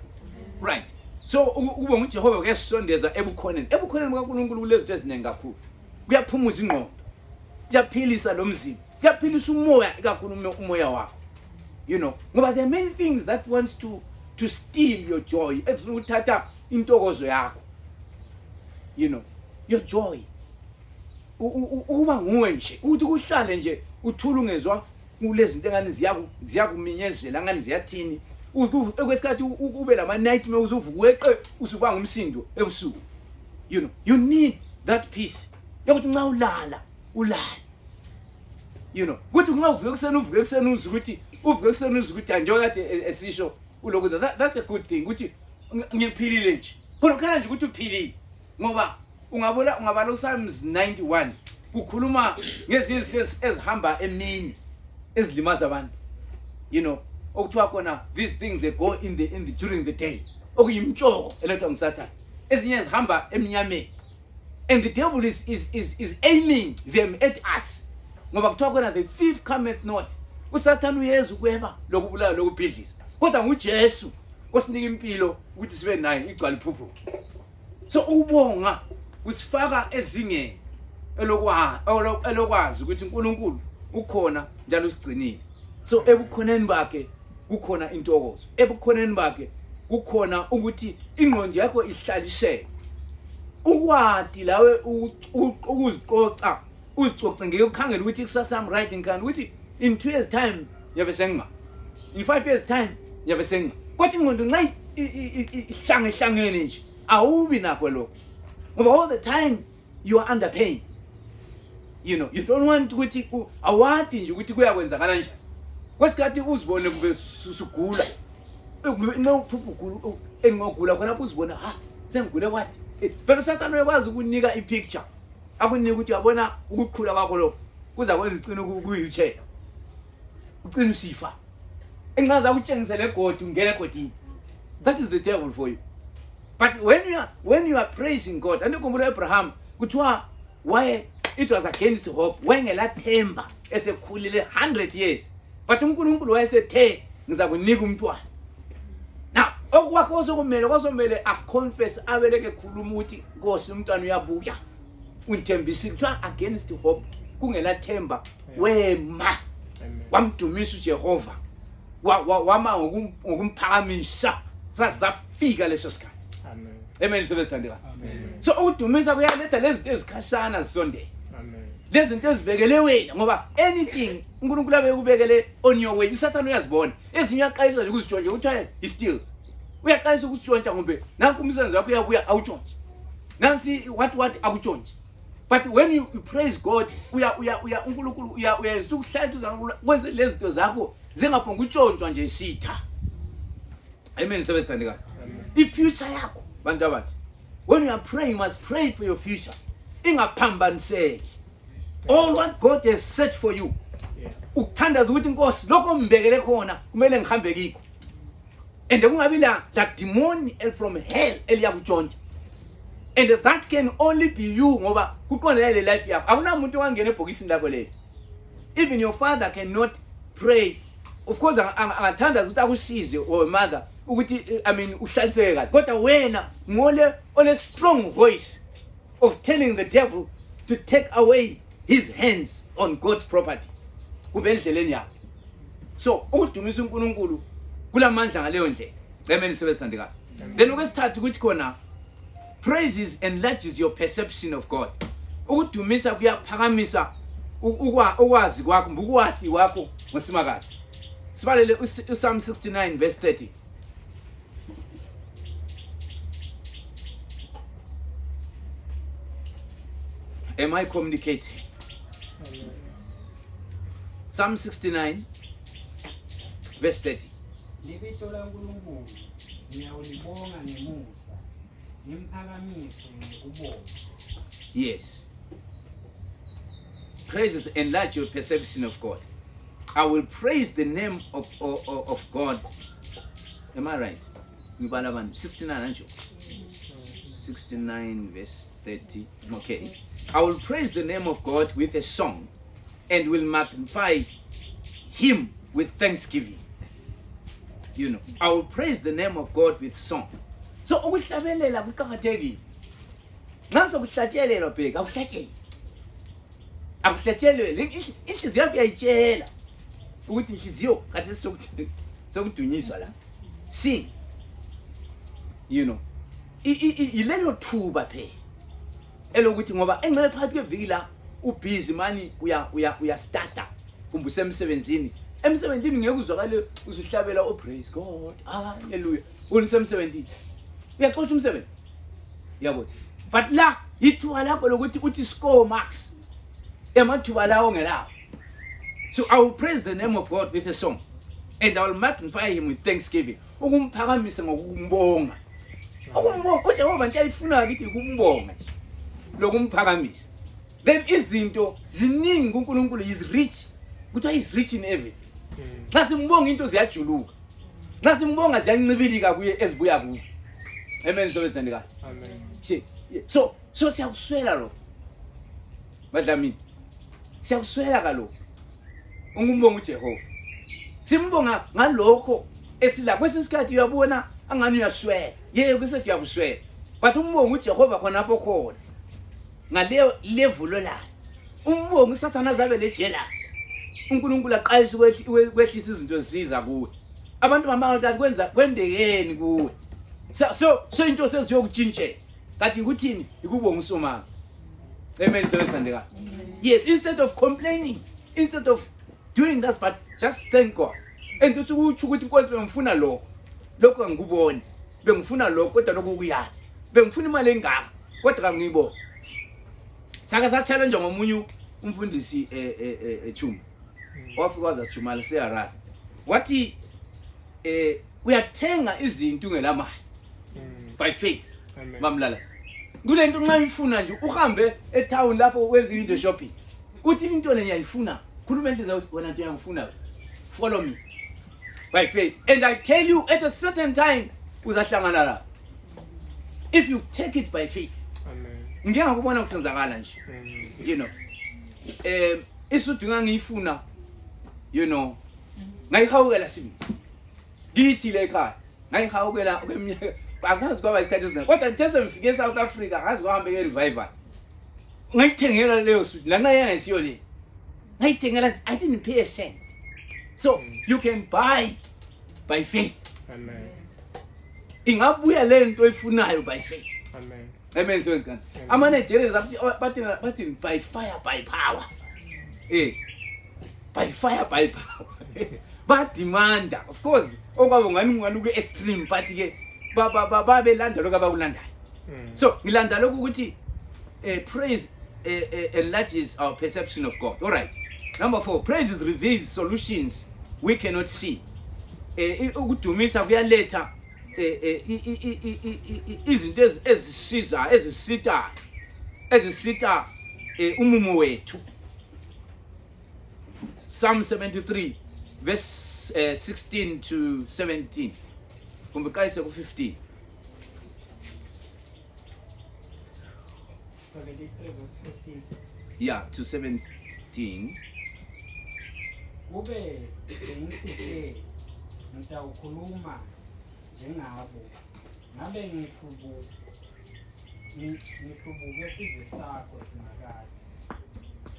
Right. So ukubonga uJehova kuyasondeza ebukhoneni. Ebukhoneni bakaNkulunkulu kulezinto eziningi kakhulu. Kuyaphumuza ingqondo. Kuyaphilisa lo mzimba. Kuyaphilisa umoya ikakhulu umoya wakho. You know, ngoba the main things that wants to steal your joy, ekuthatha intokozo yakho. You know, your joy. Uba nguwe nje, uthi kuhlale nje uthula ungezwa kulezinto engani ziyakuminyezela ngani ziyathini. Ekwesikhathi ube lama nightmare uzuvuka weqe usuba ngumsindo ebusuku. You know, you need that peace. Yokuthi nxa ulala. You know, kuthi nxa uvuka ekseni uzukuthi njengoba kade esisho uloku that's a good thing ukuthi ngiphilile nje. Khona nje ukuthi uphilile. Ngoba ungabala uPsalms 91 kukhuluma ngezinto ezihamba emini ezilimaza abantu. You know, okuthiwa khona these things they go in the during the day. Okuyimtshoko elethwa nguSathane. Ezinye zihamba emnyameni. And the devil is aiming them at us. Ngoba kuthiwa khona the thief cometh not. uSathane uyeza ukweba lokubulala lokubhidlisa. Kodwa nguJesu osinika impilo ukuthi sibe nayo igcwala iphupho. So ubonga usifaka ezingeni elokwazi ukuthi uNkulunkulu ukhona njalo usigcinile. So ebukhoneni bakhe kukhona intokozo. Ebukhoneni bakhe kukhona ukuthi ingqondo yakho ihlaliseke. Ukwadi lawe ukuzicoca uzicoce ngeke ukhangela ukuthi kusasa am right ngani ukuthi in 2 years time yabe senga. In 5 years time yabe senga. Kodwa ingqondo nxa ihlangene nje awubi nakho lokho. Ngoba all the time you are under pain. You know, you don't want ukuthi awadi nje ukuthi kuyakwenzakala njani. Kwesikhathi uzibone kube susugula. Ukuphupha engogula khona uzibona sengigule kwathi. Pero uSathane uyakwazi ukunika ipicture. Akunika ukuthi uyabona ukuqhula kwakho lokho kuza kwenza icina ku-wheelchair. Ucina usifa. Engaza ukutshengisele egodi ungena egodini. That is the devil for you. But when you are praising God, andikhumbula Abraham kuthiwa why it was against hope wengelathemba esekhulile 100 years. But uNkulunkulu wayesethe ngiza kunika umntwana. Now, okwakho kwasomele aconfess abeleke khuluma ukuthi Nkosi umntwana uyabuya. Unthembisile kuthiwa against hope kungelathemba wema. Wamdumisa uJehova. Wama ngokumphakamisa. Safika leso sikhathi. Amen. Amen sebethandeka. Amen. So udumisa kuyaletha lezi ezikhashana zisondela. Amen. Lezi zinto ezibekele wena ngoba anything uNkulunkulu abekubekele on your way uSathane uyazibona. Ezinye uyaqayisa nje ukuzitshontsha uthi he steals. Uyaqayisa ukuzitshontsha ngombe nanku umsebenzi wakho uyabuya awutshontshe. Nansi what akutshontshe. But when you praise God uNkulunkulu uyayizwa ukuhlala kwenze lezi zinto zakho zingaphonga utshontshwa nje sitha. Amen sebethandekayo. Future yakho bantu abathi when you are praying you must pray for your future. Ingaphambaniseki. all what God has set for you. Yeah. Ukuthandaza ukuthi inkosi lokho mbekele khona kumele ngihambe kikho. And kungabi la demon from hell eliyakutshontsha. And that can only be you ngoba kuqondene le life yakho. Akunamuntu ongangena ebhokisini lakho lelo. Even your father cannot pray. Of course angathandaza ukuthi akusize or mother ukuthi uhlaliseke kahle. Kodwa wena ngole on a strong voice of telling the devil to take away his hands on God's property. Kube endleleni yakho. So ukudumisa uNkulunkulu kulamandla ngaleyo ndlela. Amen sibesithandeka. Then okwesithathu ukuthi khona praises enlarges your perception of God. Ukudumisa kuyaphakamisa ukwazi kwakho, ukuwathi wakho ngosimakathi. Sibalele uPsalm 69 verse 30. Am I communicating? Amen. Psalm 69 verse 30. Libito laNkulunkulu ngiyawulibonga ngemusa, ngimphakamise ngokubonga. Yes. Praises enlarge your perception of God. I will praise the name of God. Am I right? 69 aren't you? 69 verse 30. Okay. I will praise the name of God with a song and will magnify him with thanksgiving. You know, I will praise the name of God with song. So ukuhlabelela kuqhakathekile. Naso kuhlatshelelwa bheka, awuhlatshele. Akuhlatshelwe, inhliziyo yakho uyayitshela ukuthi inhliziyo kathi sokudunyiswa la. Sing. You know. Ilelo thuba phela. Elokuthi ngoba engcele phakathi kweviki la ubusy mani uya starta kumbe usemsebenzini. Emsebenzini ngeke uzwakale usuhlabela praise God. Hallelujah. Unisemsebenzini. Uyaxoxa umsebenzi. Yabo. But la ithuba lakho lokuthi uthi score marks. Emathuba lawo ngelawo. So I will praise the name of God with a song and I will magnify him with thanksgiving. Ukumphakamisa ngokumbonga. Ukumbonga uJehova into ayifuna kithi ukumbonga. Lokumphakamisa. Then izinto ziningi kuNkulunkulu is rich. Kuthiwa is rich in everything. Xa simbonga into ziyajuluka. Xa simbonga ziyancibilika kuye ezibuya kuye. Amen sobezithandeka. Amen. So siyakuswela lo. Badlamini. Siyakuswela kaloko. Ungumbonga uJehova. Simbonga ngalokho esila kwesikhathi uyabona angani uyaswela. Yeke kusethi uyakuswela. But umbonga uJehova khona apho khona. Ngaleyo level la. Umbonga uSathana zabe le jealous. uNkulunkulu aqalisa ukwehlisa izinto zisiza kuwe. Abantu bamanga kwenza kwendekeni kuwe. So into seziyokutshintshe. Kanti ukuthini? Ikubonga uSomanga. Amen sebethandeka. Yes, instead of complaining, instead of doing that, but just thank God. And uthi ukuthi inkosi bengifuna lokho. Lokho angikuboni. Bengifuna lokho kodwa lokho kuyani. Bengifuna imali engaka kodwa angiyiboni. Saka sa challenge ngomunye umfundisi eChuma. Wafika wazachumala seharara. Wathi uyathenga izinto ungelamali. By faith. Amen. Mamlala. Kulento nxa uyifuna nje uhambe etown lapho wenza into shopping. Uthi into le ngiyayifuna. Khuluma enhliziyo ukuthi wena into uyangifuna. Follow me. By faith. And I tell you at a certain time uzahlangana la. If you take it by faith. Amen. Ngeke ngakubona kusenzakala nje. You know. Isudinga ngiyifuna. You know. Ngayihawukela sibi. Ngithi le ekhaya. Ngayihawukela kweminyaka akazi kwaba isikhathi esinako. Kodwa ngithe ngifike eSouth Africa ngazi kuhambe ke-revival. Ngayithengela leyo suit lana yangesiyo le. Ngayithengela I didn't pay a cent. So you can buy by faith. Amen. Ingabuya le nto oyifunayo by faith. Amen. Amen so kan. Ama-Nigerians bathi by fire by power. By fire by power. Bademanda. Of course okwabe ngani ku extreme but ke babelanda lokho abakulandayo. So ngilanda lokho ukuthi praise enlarges our perception of God. All right. Number 4, praise reveals solutions we cannot see. Ukudumisa kuyaletha izinto ezisita umumo wethu Psalm 73 verse 16 to 17 kumbe qayise ku 15. 73 verse 15. Yeah, to 17. Kube bengithi ke ngitawukhuluma njengabo ngabe ngihlubuke isizwe sakho sinakathi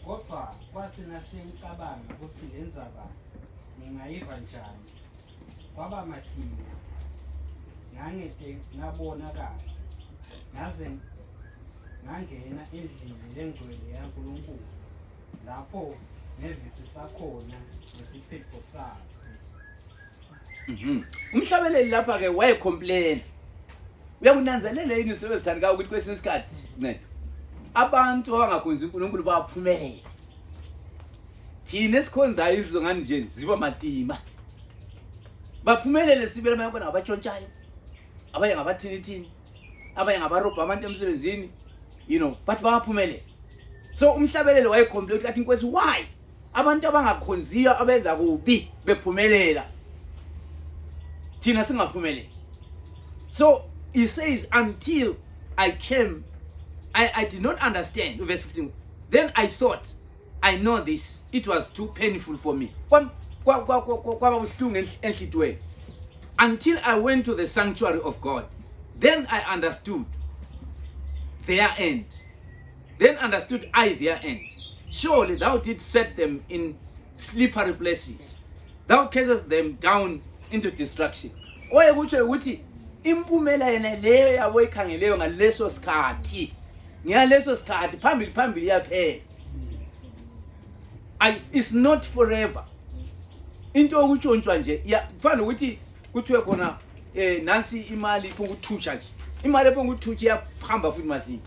kodwa kwathi nasengicabanga ukuthi lenzaba ngingayiva njani kwaba madina ngangeke ngabona kahle ngaze ngangena endlini lengcwele yaNkulunkulu lapho nevisisa khona nesiphetho sakhe. Umhlabeleli lapha ke wayecomplain. Uyakunanzelela yini sebezithandika ukuthi kwesinye isikhathi nceda abantu abangakhonzi uNkulunkulu baphumele. Thina esikhonzayo izinto ngani nje ziba matima. Baphumelele sibele bayabona abatshontshayo. Abanye ngabathini abanye ngabarobha abantu emsebenzini, but baphumele. So umhlabeleli wayecomplain ukuthi inkosi why abantu abangakhonziyo abenza kubi bephumelela thina singaphumeleli. So he says until I came I did not understand. Verse 16. Then I thought I know this, it was too painful for me until I went to the sanctuary of God. Then I understood their end. Then understood I their end. Surely thou didst set them in slippery places. Thou castest them down into destruction. Oye kutsho ukuthi impumela yena leyo yabo ikhangeleyo ngaleso sikhathi. Ngiyaleso sikhathi phambili yaphela. It's not forever. Into okutshontshwa nje kufana ukuthi kuthiwe khona nansi imali iphonguthutsha nje. Imali ephonguthutsha iyahamba futhi masinya.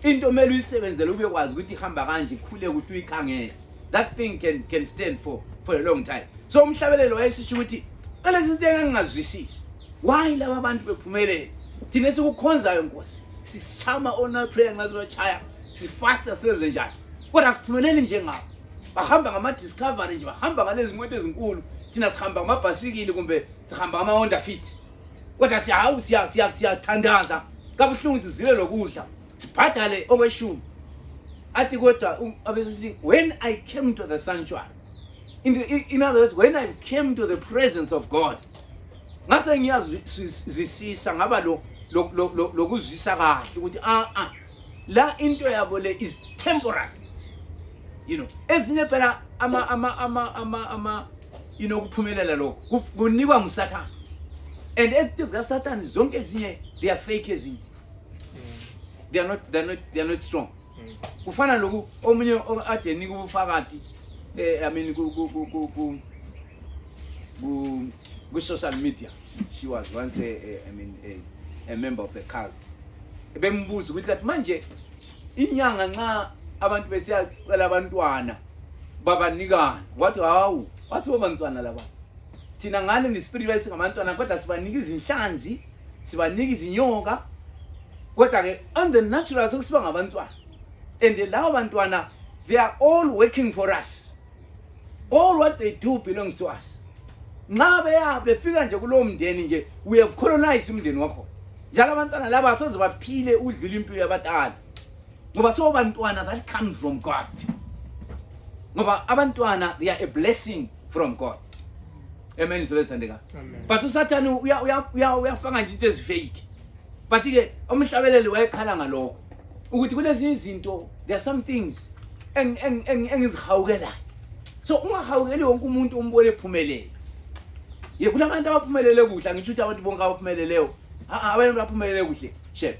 Into omele uyisebenzele ube kwazi ukuthi ihamba kanje ikhule kuhle uyikhangele. That thing can stand for a long time. So umhlabelelo wayesisho ukuthi lezi zinto engingazwisisi. Why laba abantu bephumelele? Thina sikukhonzayo Nkosi. Sichama honor prayer ngazobachaya. Sifasta senze njani? Kodwa siphumelele njengabo. Bahamba ngama discovery nje, bahamba ngalezi moto ezinkulu. Thina sihamba ngamabhasikili kumbe sihamba ngama Honda Fit. Kodwa siyathandaza. Kabuhlungu sizile lokudla. Sibhadale okweshumi. Athi kodwa abesithi when I came to the sanctuary, in other words, when I came to the presence of God, ngase ngiyazwisisa ngaba lokuzwisisa kahle ukuthi la into yabo le is temporary. Ezinye phela ukuphumelela lokho kunikwa nguSathane. And ezika Satan zonke ezinye they are fake ezinye. They are not strong. Kufana lokhu omunye ade nika ubufakazi ku social media. She was once a member of the cult. Bembuza ukuthi kathi manje inyanga nxa abantu besiyacela abantwana babanikana wathi hawu wathi abantwana laba thina ngale ngespirit bayisingamantwana kodwa sibanika izinhlanzi sibanika izinyoka kodwa ke on the natural sokusiba ngabantwana and lawo bantwana they are all working for us. All what they do belongs to us. Nxa befika nje kulowo mndeni nje we have colonized umndeni wakho. Njalo abantwana laba soze baphile udlula impilo yabatala. Ngoba so bantwana that comes from God. Ngoba abantwana they are a blessing from God. Amen. Amen. But uSathane uyafanga nje into ezifake. But ke umhlabeleli wayekhala ngalokho ukuthi kulezi izinto there are some things engizihawukelayo. So ungahawukeli wonke umuntu umbone ephumelele. Kulabantu abaphumelele kuhle ngisho ukuthi abantu bonke abaphumeleleyo abantu baphumelele kuhle chef.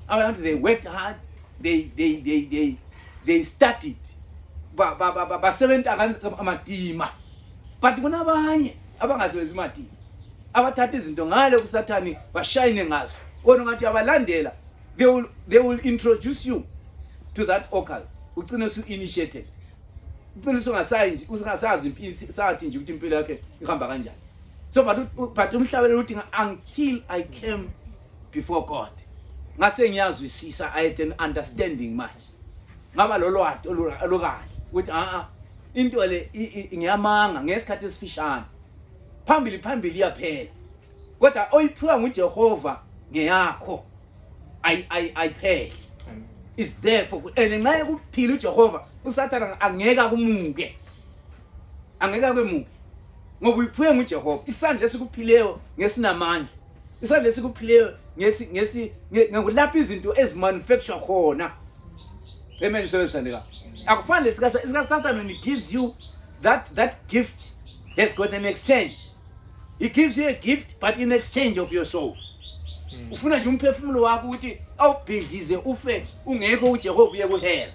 Abantu they worked hard, they studied. Basebenta amadima. But kunabanye abangasebenzi amadima. Abathatha izinto ngale kuSathane bashine ngazo. Wona ngathi abalandela they will introduce you to that occult. Ugcine usu initiated. Ugcine usungasazi impilo sathi nje ukuthi impilo yakhe ihamba kanjani. So but umhlabeleli uthi until I came before God. Ngase ngiyazwisisa I had an understanding much. Ngaba lolwazi olukahle ukuthi into le ngiyamanga ngesikhathi esifishane phambili iyaphela kodwa oyiphiwa nguJehova ngeyakho ayiphele is there for and nxa kuphila uJehova uSathana angeke akumuke ngoba uyiphiwe nguJehova isandla esikuphileyo ngesinamandla isandla esikuphileyo ngokulapha izinto ezimanufacture khona amen sewezithandeka akufani lesika Satan when he gives you that gift has got an exchange. He gives you a gift but in exchange of your soul. Ufuna nje umphefumulo wakho ukuthi awubhidlize ufe ungekho uJehova uye kuhela.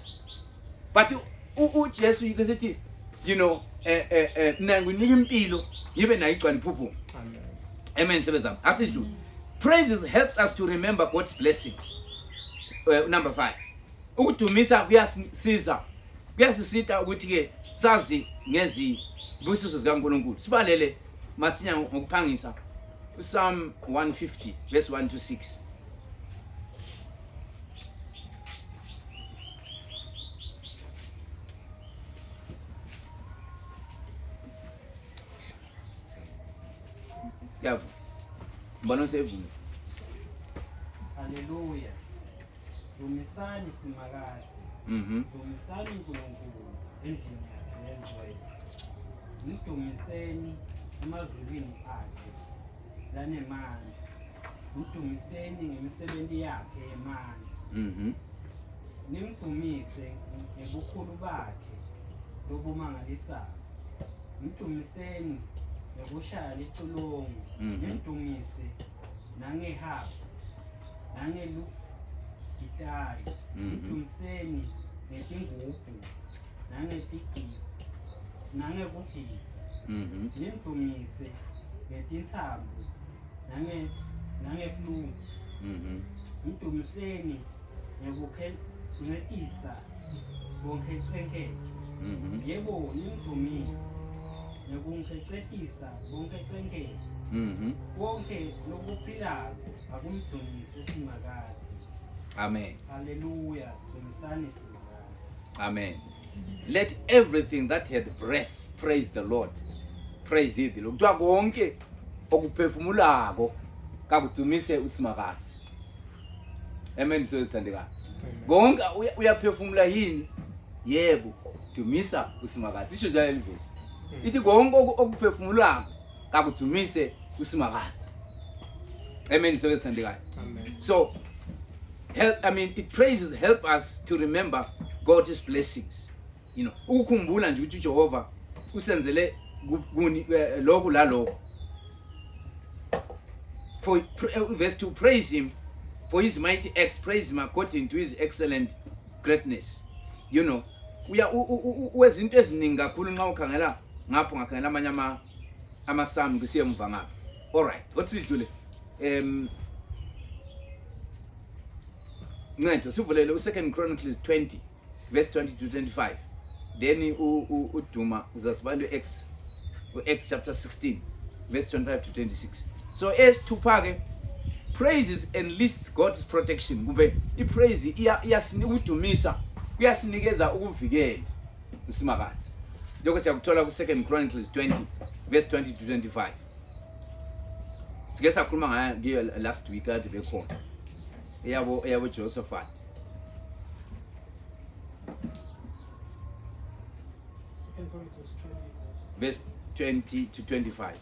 But uJesu yikesethi you know nanginika impilo yibe nayo igcwala iphupho. Amen sebezami. Asidlule. Praises helps us to remember God's blessings. Number 5. Ukudumisa kuyasisita ukuthi ke sazi ngezibusiso zikaNkulunkulu. Sibalele masinya ngokuphangisa Psalm 150 verse 1 to 6. Yavu. Mbona sevume. Haleluya. Dumisani simakazi. Dumisani uNkulunkulu endlini yakhe engcwele. Mdumiseni emazulwini akhe lanemandla. Mdumiseni ngemisebenzi yakhe yemandla. Nimdumise ngobukhulu bakhe lobumangalisayo. Mdumiseni ngokushaya icilongo. Nimdumise nangeharp nangelugitari. Mdumiseni ngetingubhu nangetigidi nangekugidza. Nimdumise ngetintsambo nangeflute. Mdumiseni ngekukhetisa bonkhenkethe. Yebo nimdumise ngekukhetisa bonkhenkethe. Konke lokuphilayo akumdumise simakazi. Amen. Hallelujah. Dumisani simakazi. Amen. Let everything that hath breath praise the Lord. Praise ye the Lord. Kuthiwa konke okuphefumulako kakudumise usimakazi. Amen sezithandeka. Konke uyaphefumula yini? Yebo, dumisa usimakazi. Isho njalo livesi. Ithi konke okuphefumulako kakudumise usimakazi. Amen sezithandeka. Amen. So it praises help us to remember God's blessings. You know, ukukhumbula nje ukuthi uJehova usenzele lokhu la lokho. For verse 2, praise him for his mighty acts, praise him according to his excellent greatness. You know, wezinto eziningi kakhulu nxa ukhangela ngapho ngakhangela amanye amaSamu kusiye emva ngapha. All right, what's it dule? Ncendo sivulele u2 Chronicles 20 verse 20 to 25. Then uduma uzasibala Acts chapter 16 verse 25 to 26. So as tuphake praises enlists God's protection. Kube ipraise iyasinika udumisa, kuyasinikeza ukuvikela usimakazi. Lokho siyakuthola ku2 Chronicles 20 verse 20 to 25. Sike sakhuluma ngayo last week kade bekhona. Eyabo Josephat. Verse 20 to 25.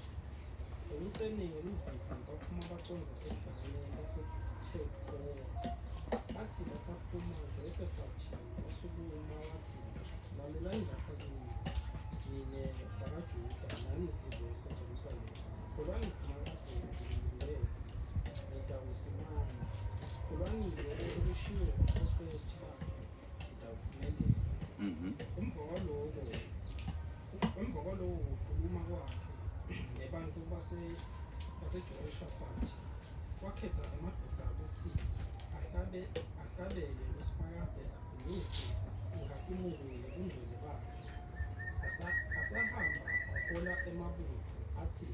Wakhetha amadoda ukuthi ahlabele uSiphakathi adumise uNkulunkulu ungcwele bakhe. Asahamba ahola emabutho athi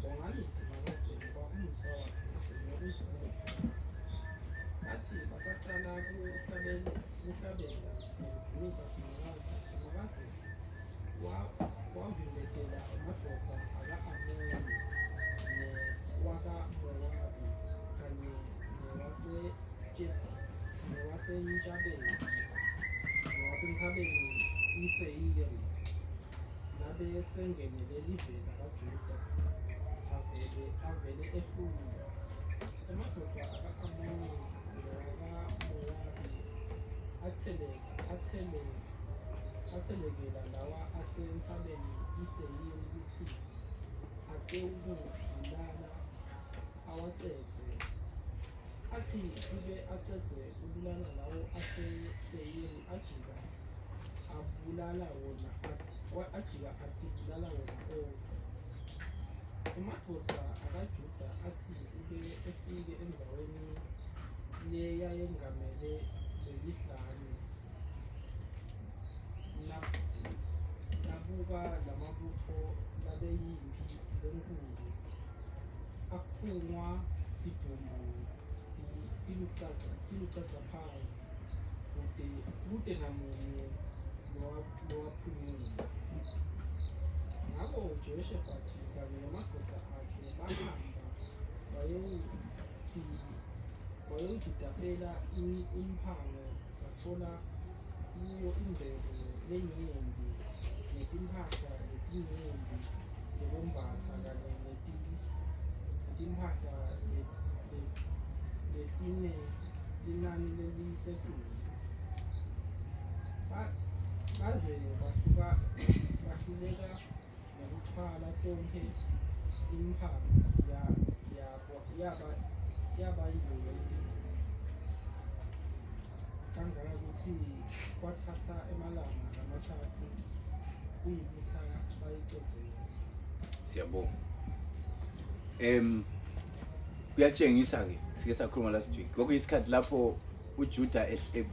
bongani Simakazi ngoba umusa wakhe nokuzwela. Bathi basaqala ukuhlabela nokudumisa Simakazi wasentshambeni wasentabeni iSeyiri labe sengenele livela kaJuda avele ehlulile amadoda aka-Amoni zewakaMowabi athelekela lawa asentabeni iSeyiri ukuthi ake ukudlala awaqede athi ibe aqede ukubulala lawo aseSeyiri ajika abulala wona amadoda akaJuda athi ibe efike endaweni leyayengamele lelihlane nabuka lamabutho labeyimpi lenkulu aphungwa idumbu ilucaca phansi kude namunye lowaphungile ngakho uJehoshafathi kanye namadoda akhe bahamba bayowudidapela imphango bathola kuyo imvelo lenyembi netimpahla letinyembi zokumbatha kanye netimpahla letine linani lelisetulu baze bahluleka nokuthwala konke imphango yaba yilona kangaka ukuthi kwathatha emalanga amathathu kuyibutha bayiqedzele. Siyabonga. Kuyatshengisa ke sike sakhuluma last week kwakuyisikhathi lapho uJuda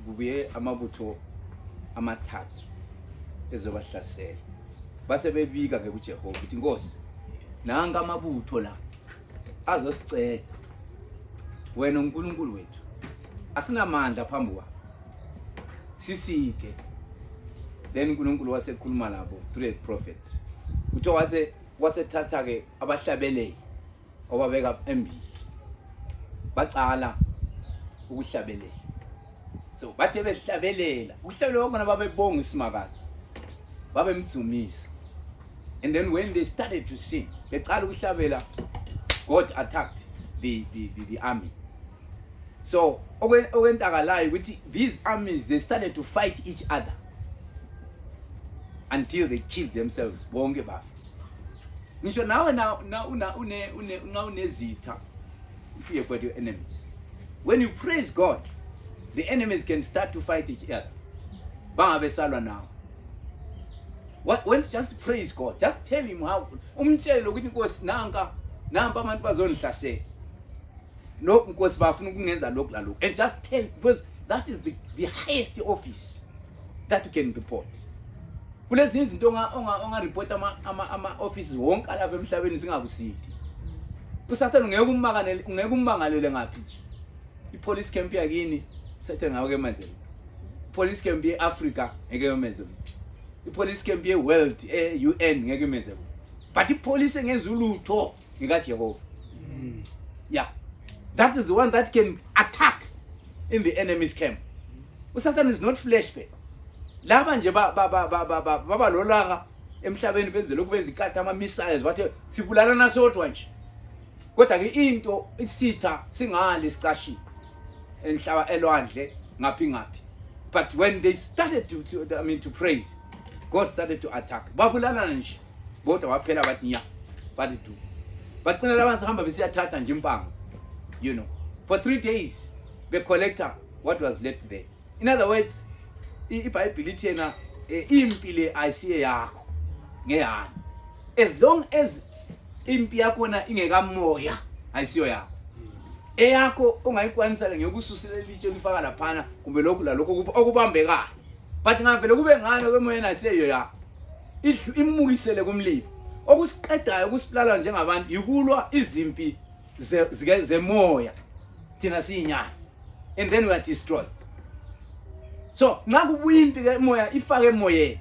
kubuye amabutho amathathu ezobahlasela base bebika ke kuJehova ukuthi Nkosi nanga amabutho la azosicela wena uNkulunkulu wethu asinamandla phambi kwakho siside. Then uNkulunkulu wasekhuluma nabo through the prophet ukuthi wasethatha ke abahlabeleli obabeka embili bacala ukuhlabelela. So bathe behlabelela ukuhlabelela kona babebonga isimakazi babemdzumisa. And then when they started to sing becala ukuhlabela, God attacked the army. So okwentakalayo ukuthi these armies they started to fight each other until they killed themselves bonke bafa. Ngisho nawe na unezitha fear for your enemies. When you praise God, the enemies can start to fight each other. Bangabesalwa now. Once just praise God, just tell him how umtshele ukuthi Nkosi namba abantu bazonihlasela. No Nkosi bafuna ukungenza lokhu la lokhu. And just tell, because that is the highest office that you can report. Kulezi izinto onga report ama offices wonke alapha emhlabeni singakusidi. Usathana ngeke ummangalele ngaphi nje. I-police camp yakini Satan ngawake manje. Police camp ye-Africa ngeke yomeze. I-police camp ye-world UN ngeke yomeze. But i-police engenza ulutho ngikaJehova. Yeah. That is the one that can attack in the enemy's camp. Satan is not flesh pe. Laba nje baba lolanga emhlabeni benze lokhu benza ikati ama missiles bathe sibulala nasodwa nje. Kodwa ke into isitha singale sicashi enhlaba elwandle ngaphi. But when they started to praise, God started to attack. Babulana nje bodwa waphela bathi nya bathi du. Bacina labantu hamba besiyathatha nje impango. You know, for 3 days they collected what was left there. In other words, iBhayibheli ithena impilo ayisiye yakho ngehani. As long as impi yakho na ingekamoya ayisiyo yakho. Eyakho ongayikwanisela ngekususela ilitshe lifaka laphana kumbe lokhu la lokho okubambekayo. But ngavele kube ngane kwemoyeni ayisiyo yakho. Imukisele kumlilo. Okusiqedayo kusipilala njengabantu ikulwa izimpi zemoya thina siyinyana, and then we are destroyed. So nxa kubuya impi ke moya ifake emoyeni,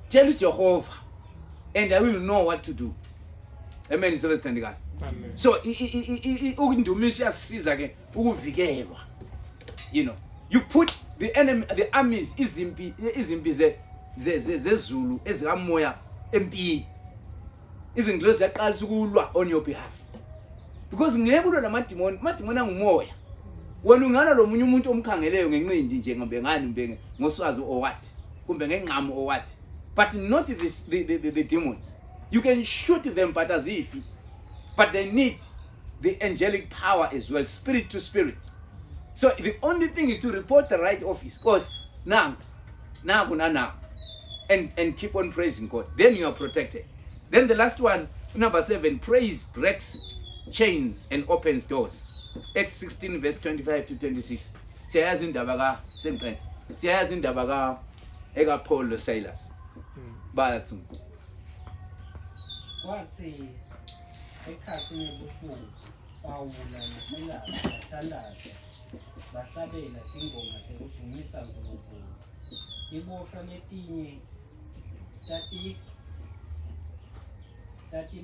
tshela uJehova and I will know what to do. Amen. Amen. So ukundumisa iyasiza ke ukuvikelwa. You know, you put the enemy, the armies, izimpi zezulu ezikamoya empini. Izingilosi ziyaqalisa ukulwa on your behalf. Because ngeke ulwe namadimoni, amadimoni angumoya. Wena ungana lo munye umuntu omkhangeleyo ngencindi nje ngambe ngani mbe ngoswazi or what, kumbe ngengqamo or what. But not the demons. You can shoot them but as if, but they need the angelic power as well, spirit to spirit. So the only thing is to report the right office, cause now, and keep on praising God. Then you are protected. Then the last one, number 7, praise breaks chains and opens doors. Acts 16 verse 25 to 26. Siyayazi indaba ka semqene. Siyayazi indaba ka eka Paul lo Silas. Bathi kwathi ekhathini ebusuku Pawula noSilas bathandaza bahlabela ingoma ukudumisa uNkulunkulu. Iboshwa letinye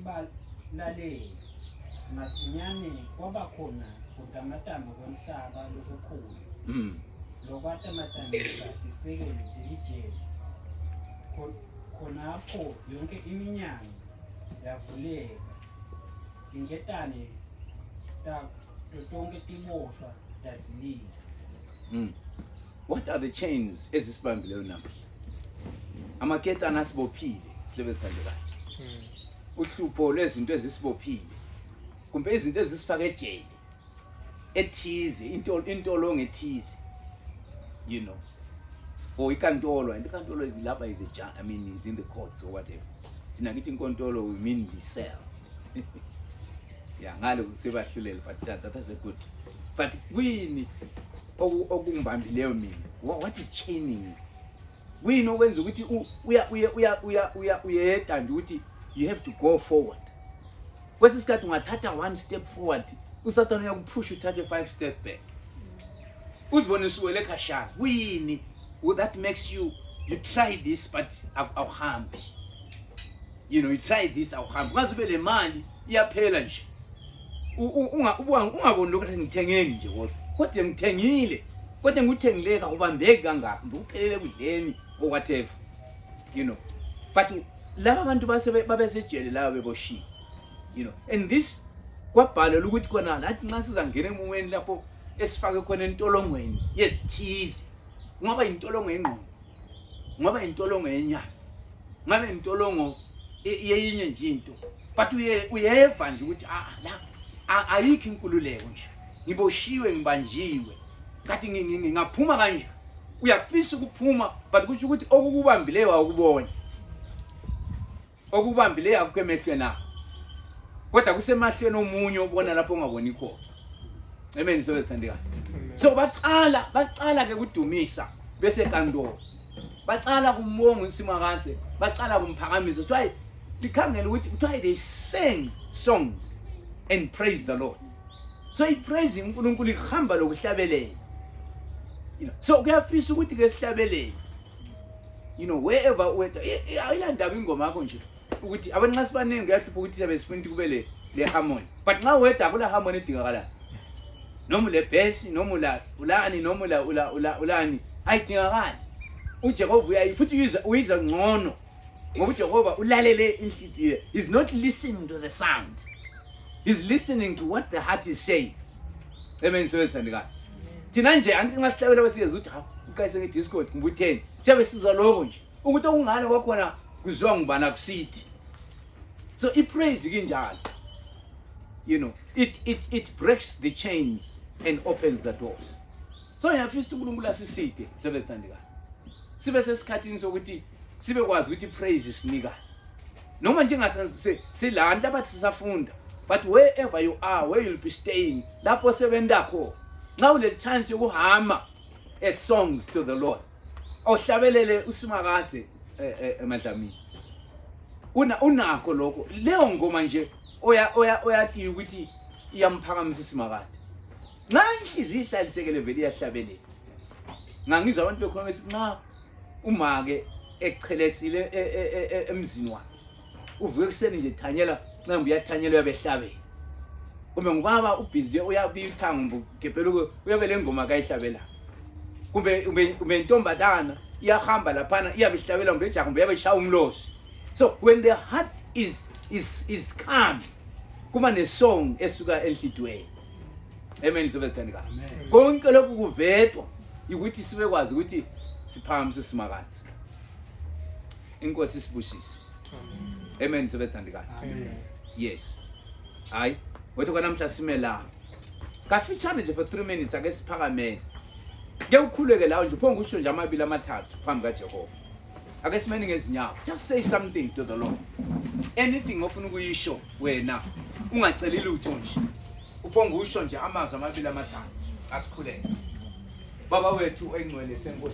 balaleli masinyane kwaba khona udamatama komhlaba lokukhulu lokwatamatambisa isekeli lijele khonapho yonke iminyango yavuleka ingetane tonke tiboshwa dazilile. What are the chains ezisibambileyo namhla? Amaketana asibophile sibezithandekayo. Uhlupho lwezinto ezisibophile. Kumbe izinto ezisifaka ejele ethize, intolongo ethize. You know. Or ikantolo, and the kantolo is lapha is is in the courts or whatever. Thina ngithi inkantolo we mean the cell. Yeah, ngalo sebahlulela, but that's a good. But kuyini okumbambileyo mina? What is chaining? We know when uyayeda nje ukuthi you have to go forward. Kwesisikhathi ungathatha 1 step forward, uSathane uyakupush uthathe 5 step back. Uzibone usuwele khashana. Kuyini that makes you try this but awuhambi. You know, you try this awuhambi. Kwazi ube le mali iyaphela nje. Ungaboni lokho ngithengeni nje kodwa ngithengile. Kodwa ngikuthengile akubambeki kangaka. Ngiphelele kudleni or whatever. You know. But laba bantu babesejele laba beboshiwe. You know. And this kwabhalwa ukuthi khona lathi nxa sizangena emumweni lapho esifake khona entolongweni. Yes, thize. Ngaba intolongo engqondo. Ngaba intolongo yenyama. Ngabe intolongo yeyinye nje into. But uyeva nje ukuthi la ayikho inkululeko nje. Ngiboshiwe ngibanjiwe. Kathi ngaphuma kanje. Uyafisa ukuphuma but kusho ukuthi okukubambileyo awukubona. Okubambileyo akukemehlweni na. Kodwa kusemahlweni omunye obona lapho ongaboni khona. Amen sibezithandekayo. So baqala ke kudumisa bese kandolo. Baqala kumonga uNsimakantse, baqala kumphakamisa. Kuthiwa likhangela ukuthi kuthiwa they sing songs and praise the Lord. So ipraise uNkulunkulu ihamba lokuhlabelela. You know, so kuyafisa ukuthi ke sihlabelele. You know, wherever ayilandaba ingoma yakho nje ukuthi abantu nxa sibanenge kuyahlupha ukuthi sibe sifuna ukuthi kube le harmony. But nxa weda kula harmony edingakala. Noma le bass, noma ulani, noma ulani, ayidingakali. uJehova uyayifuthi uyiza ngcono ngoba uJehova ulalele inhliziyo. He's not listening to the sound, he's listening to what the heart is saying. Amen. So sithandekayo thina nje anti ngasihlabela kwesiyeza ukuthi uqayise ngediscord ngibutheni siyabe sizwa lokho nje ukuthi okungane kwakhona kuzwa ngibana kusithi. So ipraise kinjalo, you know, it breaks the chains and opens the doors. So ngiyafisa uNkulunkulu asiside sebesithandekayo sibe sesikhathini sokuthi sibe kwazi ukuthi praise isinika noma nje ngasilanda abathi sisafunda, but wherever you are, where you'll be staying, lapho sebendakho nxa ule chance yokuhama as songs to the Lord awuhlabelele uSimakantse emadlamini unakho lokho. Leyo ngoma nje oyathi ukuthi iyamphakamisa uSimakantse nxa inhliziyo ihlalisekele vele iyahlabelela. Ngangizwa abantu bekhona besithi nxa umake echelesile emzini wakhe uvuke kuseni nje thanyela nxa uyathanyela uyabehlabela, kumbe ngubaba ubhizi uyabiyithanga ugebhela uyabele ngoma kayihlabela. kumbe intombazana iyahamba laphana iyabihlabela ngejaha kumbe yabeshaya umlosi. So when the heart is calm, kuma nesong esuka enhlitweni. Amen sobesithandika. Konke lokhu kuvedwa ukuthi sibekwazi ukuthi siphakamise simakathe. Inkosi sibusise. Amen sobesithandika. Yes. Hayi, wethu kwanamhla sime la. Kafitshane nje for 3 minutes ake siphakameni. Ke ukhuleke lawo nje uphonga usho nje amabili amathathu phambi kaJehova. Ake simeni ngezinyawo. Just say something to the Lord. Anything ofuna ukuyisho wena ungaceli lutho nje. Uphonga usho nje amazwi amabili amathathu. Asikhuleke. Baba wethu engcwele senkosi